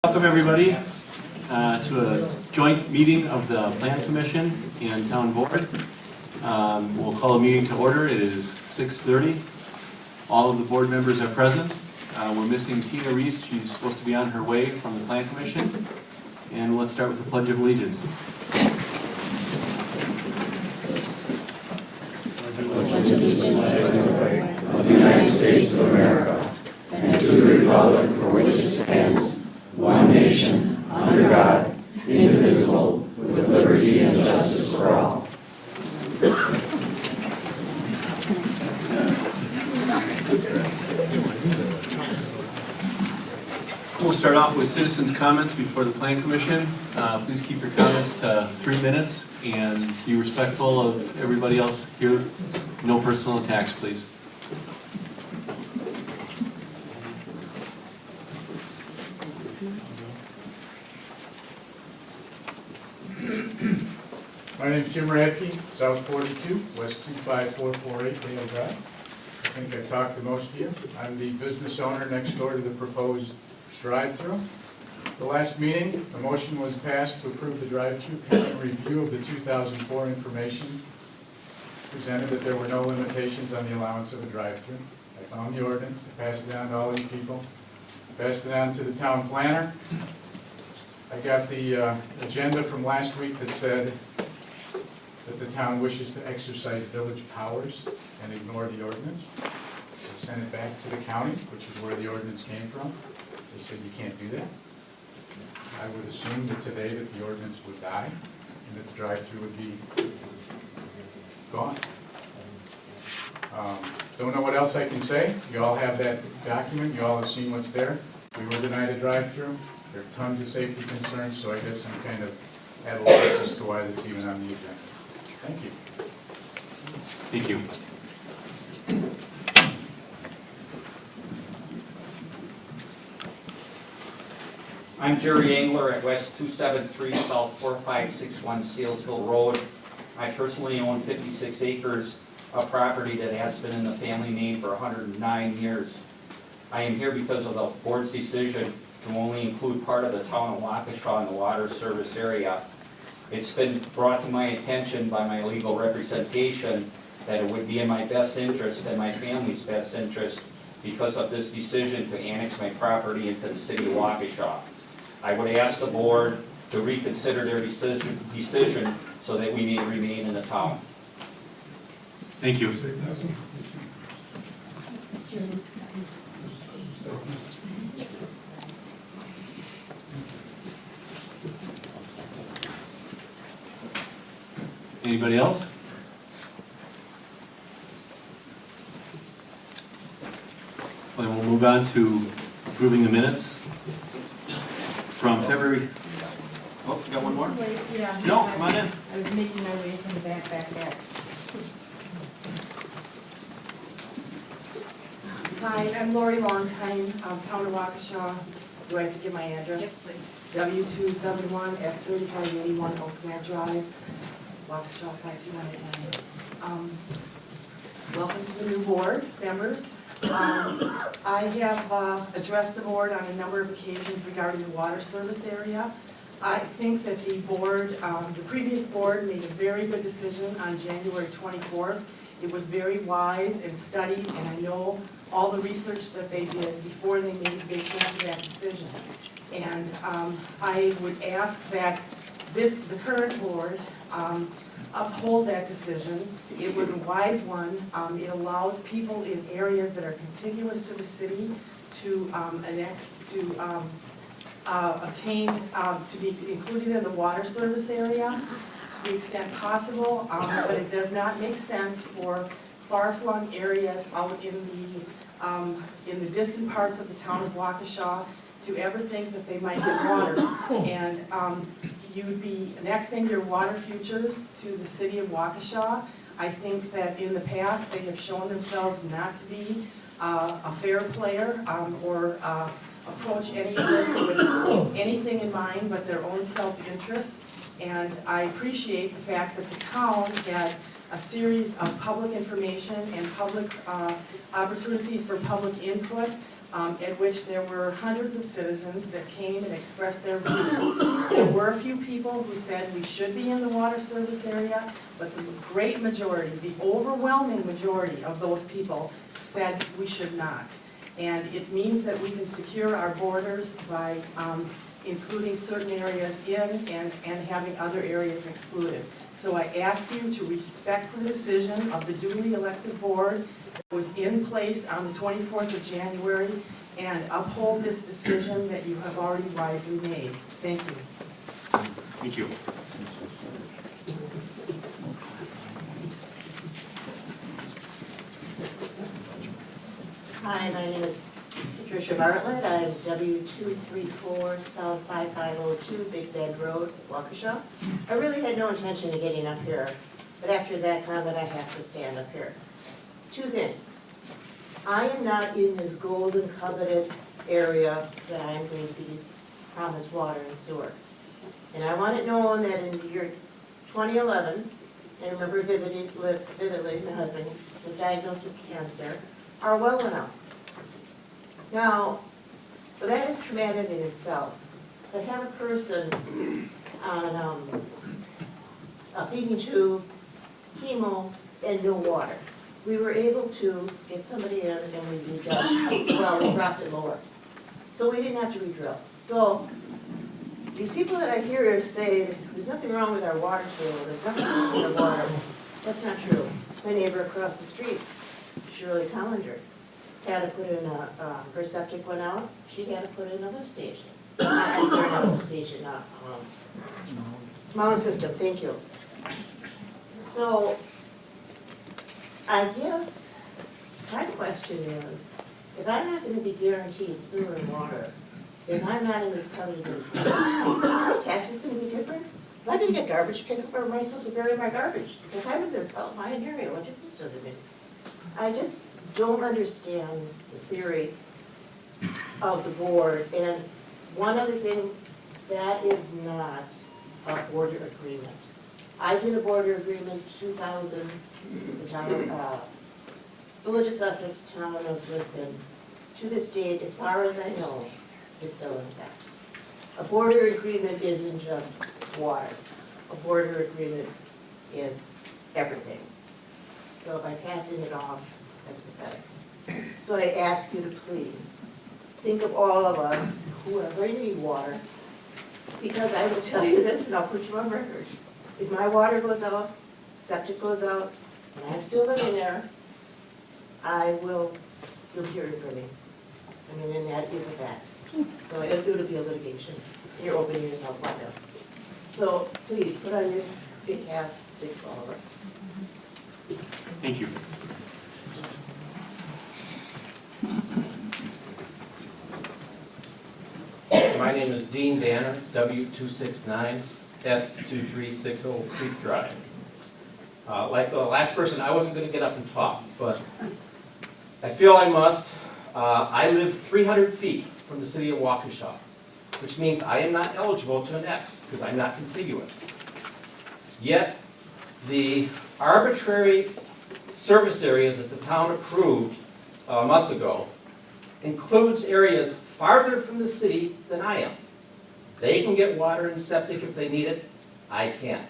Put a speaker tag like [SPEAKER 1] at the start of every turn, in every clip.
[SPEAKER 1] Welcome everybody to a joint meeting of the Plan Commission and Town Board. We'll call a meeting to order. It is 6:30. All of the board members are present. We're missing Tina Reese. She's supposed to be on her way from the Plan Commission. And let's start with the Pledge of Allegiance.
[SPEAKER 2] Pledge allegiance to the flag of the United States of America and to the republic for which it stands, one nation, under God, indivisible, with liberty and justice for all.
[SPEAKER 1] We'll start off with citizens' comments before the Plan Commission. Please keep your comments to 3 minutes and be respectful of everybody else here. No personal attacks, please.
[SPEAKER 3] My name is Jim Radke, South 42, West 25448 Dale Drive. I think I talked to most of you. I'm the business owner next door to the proposed drive-through. The last meeting, a motion was passed to approve the drive-through pending review of the 2004 information. Presented that there were no limitations on the allowance of a drive-through. I found the ordinance, I passed it down to all these people, passed it on to the town planner. I got the agenda from last week that said that the town wishes to exercise village powers and ignore the ordinance. I sent it back to the county, which is where the ordinance came from. They said you can't do that. I would assume that today that the ordinance would die and that the drive-through would be gone. Don't know what else I can say. You all have that document. You all have seen what's there. We were denied a drive-through. There are tons of safety concerns, so I guess I'm kind of at a loss as to why that's even on the agenda. Thank you.
[SPEAKER 1] Thank you.
[SPEAKER 4] I'm Jerry Engler at West 273 South 4561 Sealsville Road. I personally own 56 acres of property that has been in the family name for 109 years. I am here because of the board's decision to only include part of the town of Waukesha in the water service area. It's been brought to my attention by my legal representation that it would be in my best interest and my family's best interest because of this decision to annex my property into the city of Waukesha. I would ask the board to reconsider their decision so that we may remain in the town.
[SPEAKER 1] Thank you. Anybody else? Well, then we'll move on to approving the minutes from February. Oh, you got one more?
[SPEAKER 5] Wait, yeah.
[SPEAKER 1] No, come on in.
[SPEAKER 5] I was making my way from the back. Hi, I'm Lori Longtime, Town of Waukesha. Do I have to give my address?
[SPEAKER 6] Yes, please.
[SPEAKER 5] W271 S3581 Oak Grant Drive, Waukesha 52189. Welcome to the new board members. I have addressed the board on a number of occasions regarding the water service area. I think that the board, the previous board made a very good decision on January 24th. It was very wise and studied, and I know all the research that they did before they came to that decision. And I would ask that the current board, uphold that decision. It was a wise one. It allows people in areas that are contiguous to the city to obtain, to be included in the water service area to the extent possible, but it does not make sense for far-flung areas out in the distant parts of the town of Waukesha to ever think that they might get water. And you'd be annexing your water futures to the city of Waukesha. I think that in the past they have shown themselves not to be a fair player or approach any of this with anything in mind but their own self-interest. And I appreciate the fact that the town had a series of public information and public opportunities for public input at which there were hundreds of citizens that came and expressed their views. There were a few people who said we should be in the water service area, but the great majority, the overwhelming majority of those people said we should not. And it means that we can secure our borders by including certain areas in and having other areas excluded. So I ask you to respect the decision of the duly elected board that was in place on the 24th of January and uphold this decision that you have already wisely made. Thank you.
[SPEAKER 1] Thank you.
[SPEAKER 6] Hi, my name is Patricia Bartlett. I'm W234 South 5502 Big Bend Road, Waukesha. I really had no intention of getting up here, but after that comment, I have to stand up here. Two things. I am not in this golden coveted area that I'm going to be promised water and sewer. And I want it known that in the year 2011, I remember vividly, my husband was diagnosed with cancer, our well went out. Now, that is traumatic in itself. To have a person on a feeding tube, chemo, and no water. We were able to get somebody in and we redone, well, we dropped it lower. So we didn't have to re-drill. So these people that I hear say there's nothing wrong with our water table, there's nothing wrong with our water, that's not true. My neighbor across the street, Shirley Collender, had to put in her septic went out, she had to put in another station. I'm sorry, not another station, small system, thank you. So, I guess my question is, if I'm not gonna be guaranteed sewer and water, because I'm not in this covenant, my tax is gonna be different? Am I gonna get garbage pickup, or am I supposed to bury my garbage? Because I'm in this outlying area, what difference does it make? I just don't understand the theory of the board. And one other thing, that is not a border agreement. I did a border agreement 2000, the town, Village of Sussex, town of Lisbon. To this date, as far as I know, is still in effect. A border agreement isn't just water. A border agreement is everything. So by passing it off, that's pathetic. So I ask you to please think of all of us who are going to need water, because I will tell you this, and I'll put you on record. If my water goes out, septic goes out, and I'm still living there, you'll hear it from me. I mean, and that is a fact. So it'll be a litigation, and you're opening yourself wide up. So please, put on your big hats, think of all of us.
[SPEAKER 1] Thank you.
[SPEAKER 7] My name is Dean Dannens, W269 S2360 Creek Drive. Like the last person, I wasn't going to get up and talk, but I feel I must. I live 300 feet from the city of Waukesha, which means I am not eligible to annex because I'm not contiguous. Yet, the arbitrary service area that the town approved a month ago includes areas farther from the city than I am. They can get water and septic if they need it. I can't.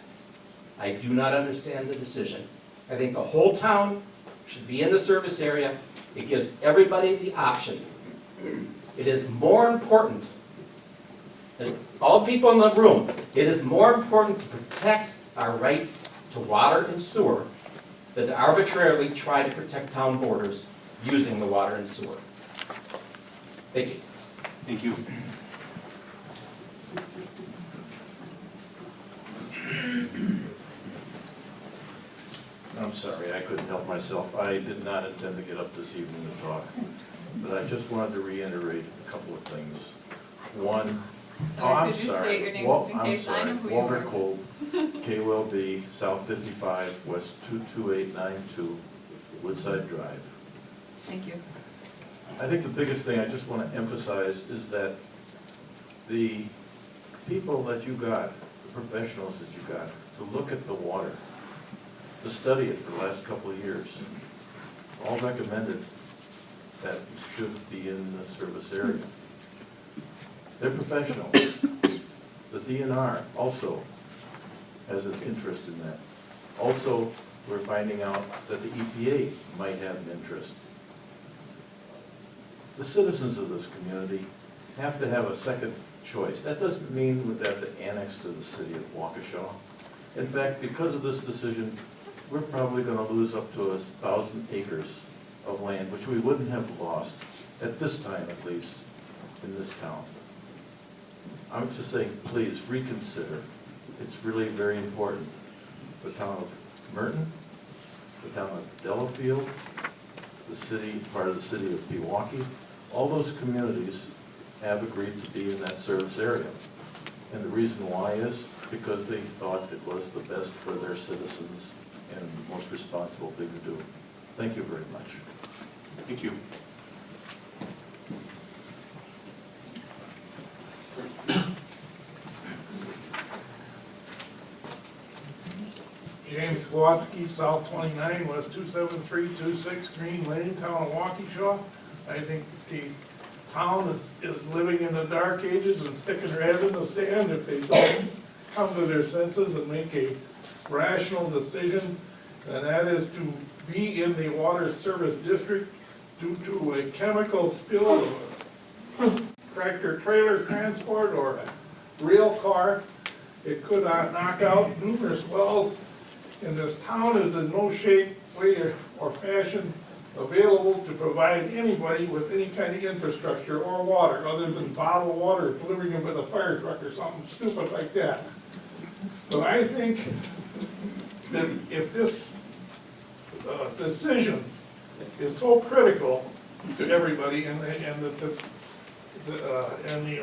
[SPEAKER 7] I do not understand the decision. I think the whole town should be in the service area. It gives everybody the option. It is more important, and all people in the room, it is more important to protect our rights to water and sewer than to arbitrarily try to protect town borders using the water and sewer. Thank you.
[SPEAKER 1] Thank you.
[SPEAKER 8] I'm sorry, I couldn't help myself. I did not intend to get up this evening to talk, but I just wanted to reiterate a couple of things. One,
[SPEAKER 9] Sorry, could you state your name just in case I know who you are?
[SPEAKER 8] Walter Kolb, KOLB, South 55, West 22892, Woodside Drive.
[SPEAKER 9] Thank you.
[SPEAKER 8] I think the biggest thing I just want to emphasize is that the people that you got, the professionals that you got, to look at the water, to study it for the last couple of years, all recommended that should be in the service area. They're professionals. The DNR also has an interest in that. Also, we're finding out that the EPA might have an interest. The citizens of this community have to have a second choice. That doesn't mean that to annex to the city of Waukesha. In fact, because of this decision, we're probably going to lose up to 1,000 acres of land, which we wouldn't have lost, at this time at least, in this town. I'm just saying, please reconsider. It's really very important. The town of Merton, the town of Delafield, the city, part of the city of Pewaukee, all those communities have agreed to be in that service area. And the reason why is because they thought it was the best for their citizens and the most responsible thing to do. Thank you very much.
[SPEAKER 1] Thank you.
[SPEAKER 10] James Kowalski, South 29, West 27326 Green Lane, Town of Waukesha. I think the town is living in the dark ages and sticking their head in the sand if they don't come to their senses and make a rational decision, and that is to be in the water service district due to a chemical spill of a tractor trailer transport or a rail car. It could knock out numerous wells, and this town is in no shape, way, or fashion available to provide anybody with any kind of infrastructure or water, other than bottled water, delivering them with a fire truck or something stupid like that. But I think that if this decision is so critical to everybody, and the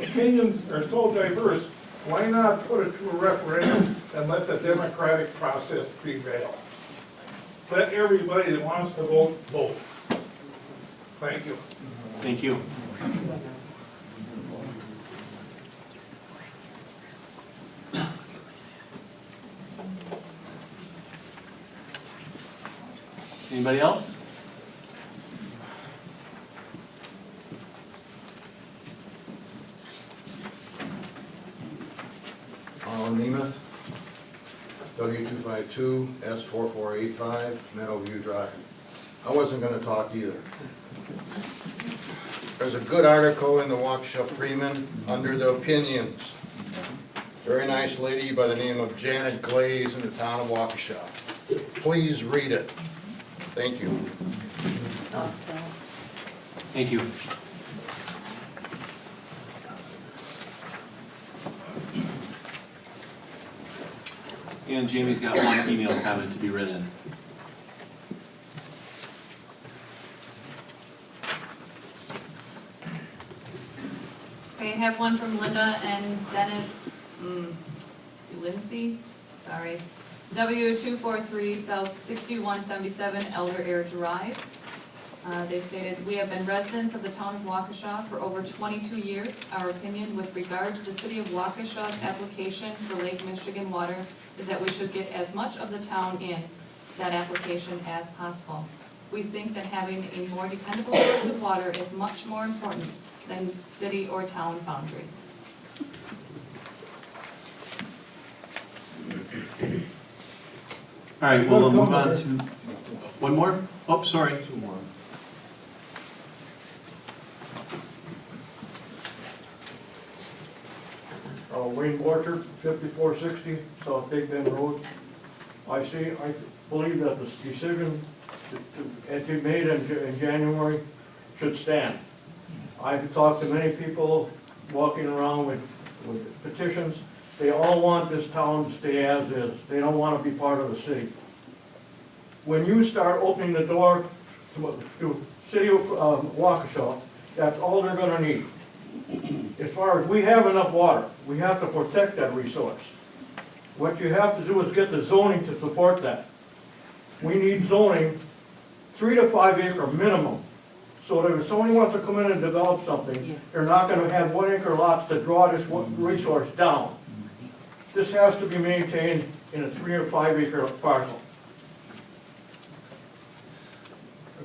[SPEAKER 10] opinions are so diverse, why not put it to a referendum and let the democratic process prevail? Let everybody that wants to vote, vote. Thank you.
[SPEAKER 1] Thank you. Anybody else?
[SPEAKER 11] Alan Nemeth, W252 S4485, Meadowview Drive. I wasn't going to talk either. There's a good article in the Waukesha Freeman under the opinions. Very nice lady by the name of Janet Glaze in the town of Waukesha. Please read it. Thank you.
[SPEAKER 1] Thank you. And Jamie's got one email comment to be read in.
[SPEAKER 9] Okay, I have one from Linda and Dennis Lindsay, sorry. W243 South 6177 Elder Air Drive. They stated, we have been residents of the town of Waukesha for over 22 years. Our opinion with regard to the city of Waukesha's application for Lake Michigan water is that we should get as much of the town in that application as possible. We think that having a more dependable source of water is much more important than city or town boundaries.
[SPEAKER 1] All right, well, we'll move on to, one more? Oh, sorry.
[SPEAKER 11] Two more.
[SPEAKER 10] Wayne Borchert, 5460 South Big Bend Road. I believe that this decision to be made in January should stand. I've talked to many people walking around with petitions. They all want this town to stay as is. They don't want to be part of the city. When you start opening the door to city of Waukesha, that's all they're going to need. As far as we have enough water, we have to protect that resource. What you have to do is get the zoning to support that. We need zoning 3 to 5 acre minimum, so that if somebody wants to come in and develop something, they're not going to have 1 acre lots to draw this resource down. This has to be maintained in a 3 or 5 acre parcel.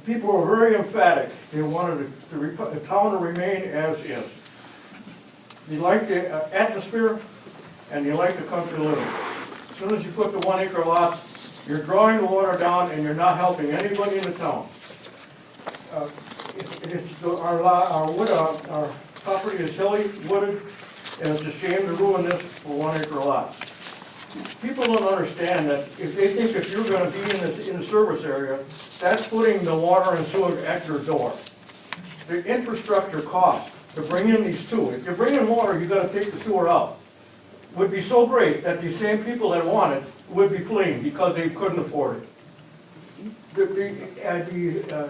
[SPEAKER 10] people were very emphatic. They wanted the town to remain as is. You like the atmosphere and you like the country living. As soon as you put the 1 acre lots, you're drawing the water down and you're not helping anybody in the town. Our property is hilly, wooded, and it's a shame to ruin this for 1 acre lot. People don't understand that if they think if you're gonna be in the service area, that's putting the water and sewer at your door. The infrastructure cost to bring in these two, if you bring in water, you gotta take the sewer out. Would be so great that these same people that want it would be fleeing because they couldn't afford it. The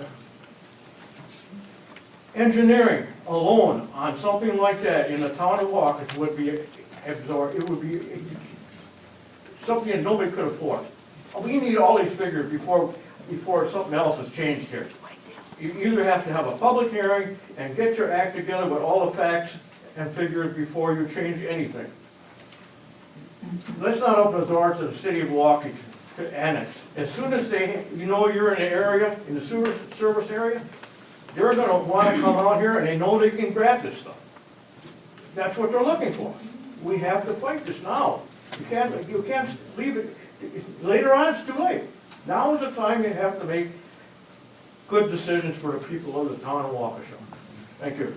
[SPEAKER 10] engineering alone on something like that in the town of Waukesha would be absorbed, it would be something that nobody could afford. We need all these figures before something else is changed here. You either have to have a public hearing and get your act together with all the facts and figures before you change anything. Let's not open the door to the city of Waukesha to annex. As soon as you're in the area, in the sewer service area, they're gonna wanna come out here and they know they can grab this stuff. That's what they're looking for. We have to fight this now. You can't leave it, later on it's too late. Now is the time you have to make good decisions for the people of the town of Waukesha. Thank you.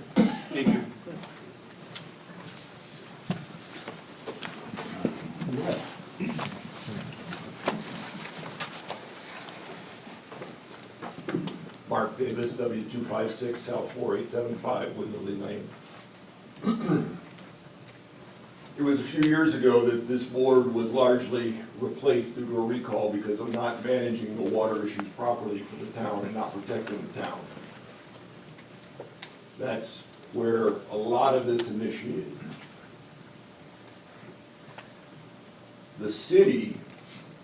[SPEAKER 1] Thank you.
[SPEAKER 12] Mark Davis, W256, South 4875, Woodley Lane. It was a few years ago that this board was largely replaced due to a recall because of not managing the water issues properly for the town and not protecting the town. That's where a lot of this initiated. The city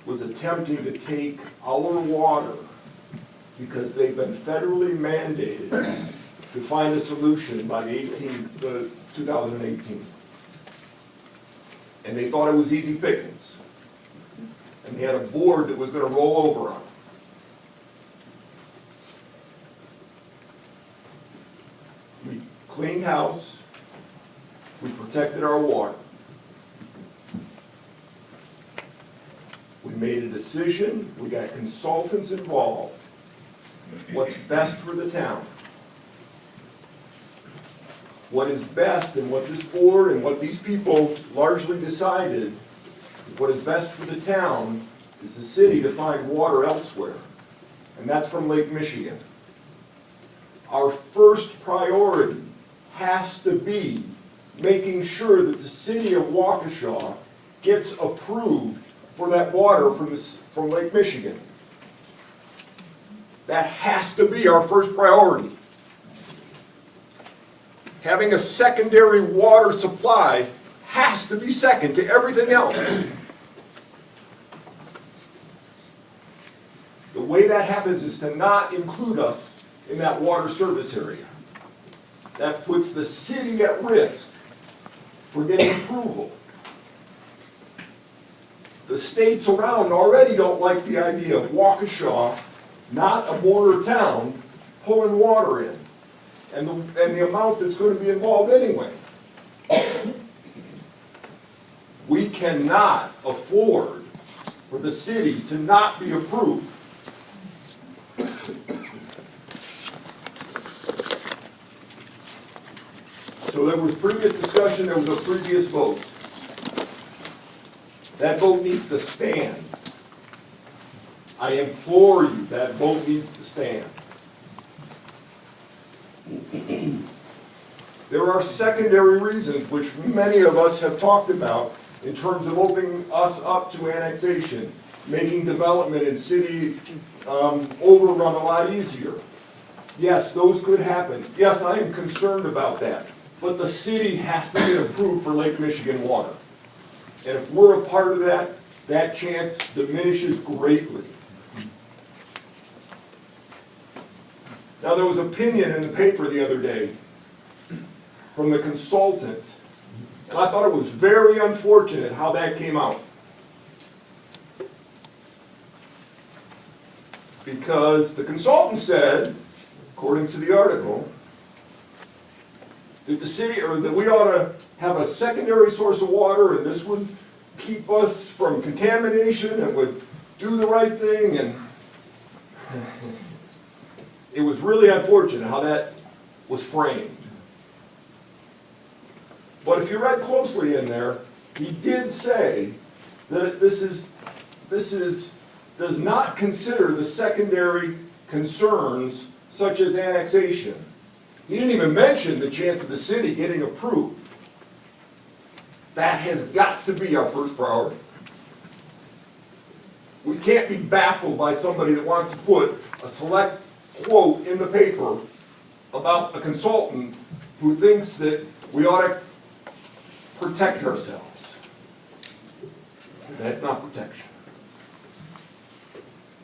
[SPEAKER 12] was attempting to take our water because they've been federally mandated to find a solution by 2018. And they thought it was easy pickings. And they had a board that was going to roll over on it. We cleaned house, we protected our water. We made a decision, we got consultants involved. What's best for the town? What is best and what this board and what these people largely decided, what is best for the town is the city to find water elsewhere. And that's from Lake Michigan. Our first priority has to be making sure that the city of Waukesha gets approved for that water from Lake Michigan. That has to be our first priority. Having a secondary water supply has to be second to everything else. The way that happens is to not include us in that water service area. That puts the city at risk for getting approval. The states around already don't like the idea of Waukesha, not a border town, pulling water in. And the amount that's going to be involved anyway. We cannot afford for the city to not be approved. So there was previous discussion, there was a previous vote. That vote needs to stand. I implore you, that vote needs to stand. There are secondary reasons which many of us have talked about in terms of opening us up to annexation, making development in city overrun a lot easier. Yes, those could happen. Yes, I am concerned about that. But the city has to get approved for Lake Michigan water. And if we're a part of that, that chance diminishes greatly. Now, there was opinion in the paper the other day from the consultant, and I thought it was very unfortunate how that came out. because the consultant said, according to the article, that the city, or that we ought to have a secondary source of water, and this would keep us from contamination and would do the right thing, and it was really unfortunate how that was framed. But if you read closely in there, he did say that this does not consider the secondary concerns such as annexation. He didn't even mention the chance of the city getting approved. That has got to be our first priority. We can't be baffled by somebody that wants to put a select quote in the paper about a consultant who thinks that we ought to protect ourselves. Because that's not protection.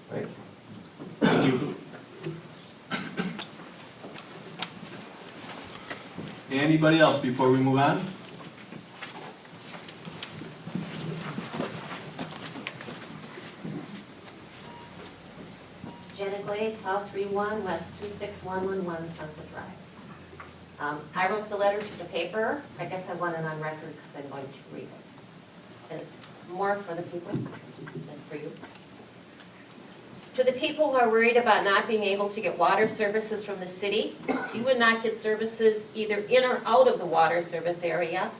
[SPEAKER 12] Thank you.
[SPEAKER 1] Thank you. Anybody else before we move on?
[SPEAKER 6] Janet Glade, South 31, West 26111, Sunset Drive. I wrote the letter to the paper. I guess I want it on record because I'm going to read it. And it's more for the people than for you. To the people who are worried about not being able to get water services from the city, you would not get services either in or out of the water service area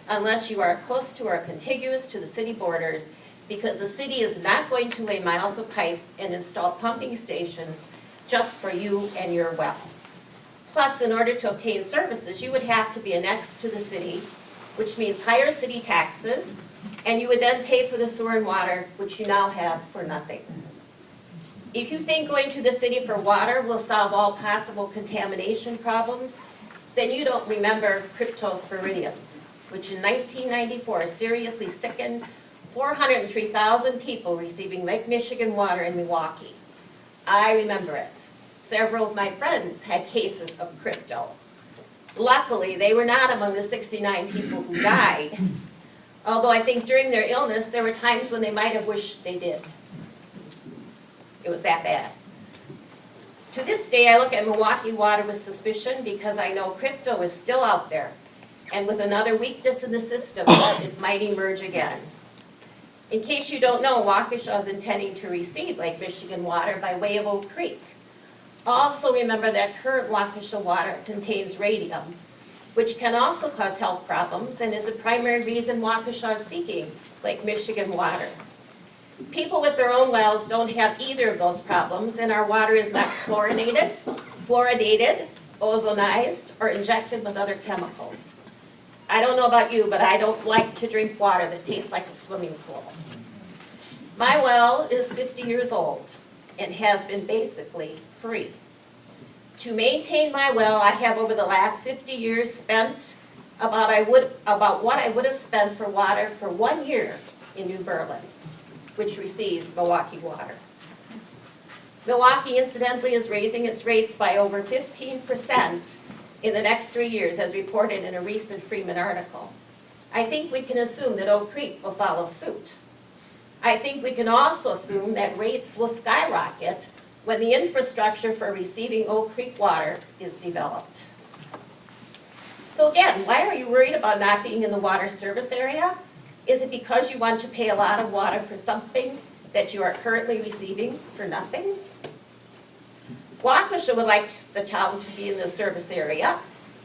[SPEAKER 6] unless you are close to or contiguous to the city borders, because the city is not going to lay miles of pipe and install pumping stations just for you and your well. Plus, in order to obtain services, you would have to be annexed to the city, which means higher city taxes, and you would then pay for the sewer and water, which you now have for nothing. If you think going to the city for water will solve all possible contamination problems, then you don't remember cryptosporidium, which in 1994 seriously sickened 403,000 people receiving Lake Michigan water in Milwaukee. I remember it. Several of my friends had cases of crypto. Luckily, they were not among the 69 people who died, although I think during their illness there were times when they might have wished they did. It was that bad. To this day, I look at Milwaukee water with suspicion because I know crypto is still out there, and with another weakness in the system, it might emerge again. In case you don't know, Waukesha is intending to receive Lake Michigan water by way of Oak Creek. Also remember that current Waukesha water contains radium, which can also cause health problems and is a primary reason Waukesha is seeking Lake Michigan water. People with their own wells don't have either of those problems, and our water is not fluoridated, ozonized, or injected with other chemicals. I don't know about you, but I don't like to drink water that tastes like a swimming pool. My well is 50 years old and has been basically free. To maintain my well, I have over the last 50 years spent about what I would have spent for water for 1 year in New Berlin, which receives Milwaukee water. Milwaukee, incidentally, is raising its rates by over 15% in the next 3 years, as reported in a recent Freeman article. I think we can assume that Oak Creek will follow suit. I think we can also assume that rates will skyrocket when the infrastructure for receiving Oak Creek water is developed. So again, why are you worried about not being in the water service area? Is it because you want to pay a lot of water for something that you are currently receiving for nothing? Waukesha would like the town to be in the service area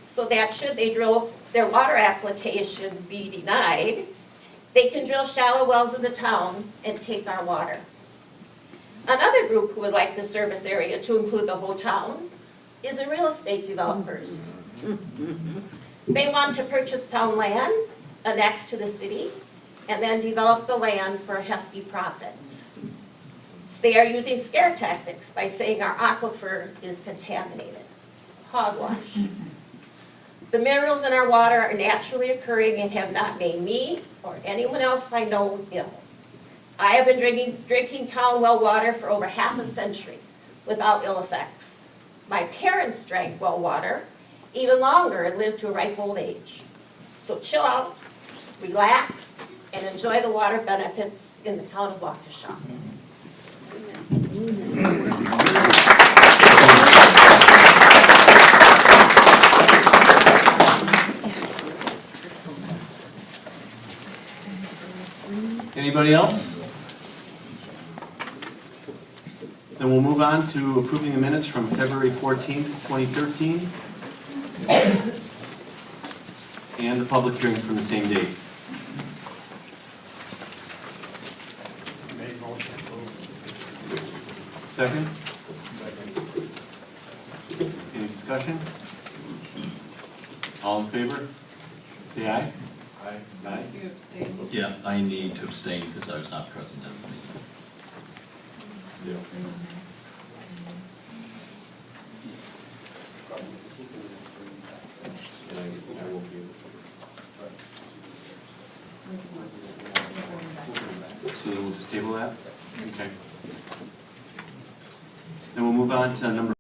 [SPEAKER 6] so that should they drill their water application be denied, they can drill shallow wells in the town and take our water. Another group who would like the service area to include the whole town is the real estate developers. They want to purchase town land annexed to the city and then develop the land for a hefty profit. They are using scare tactics by saying our aquifer is contaminated. Hogwash. The minerals in our water are naturally occurring and have not made me or anyone else I know ill. I have been drinking town well water for over half a century without ill effects. My parents drank well water even longer and lived to a ripe old age. So chill out, relax, and enjoy the water benefits in the town of Waukesha.
[SPEAKER 1] Anybody else? Then we'll move on to approving the minutes from February 14th, 2013, and the public hearing from the same date. Second? Any discussion? All in favor? Say aye. Aye.
[SPEAKER 9] You abstain.
[SPEAKER 2] Yeah, I need to abstain because I was not present at the meeting.
[SPEAKER 1] I won't be able to. So then we'll just table that? Okay. Then we'll move on to number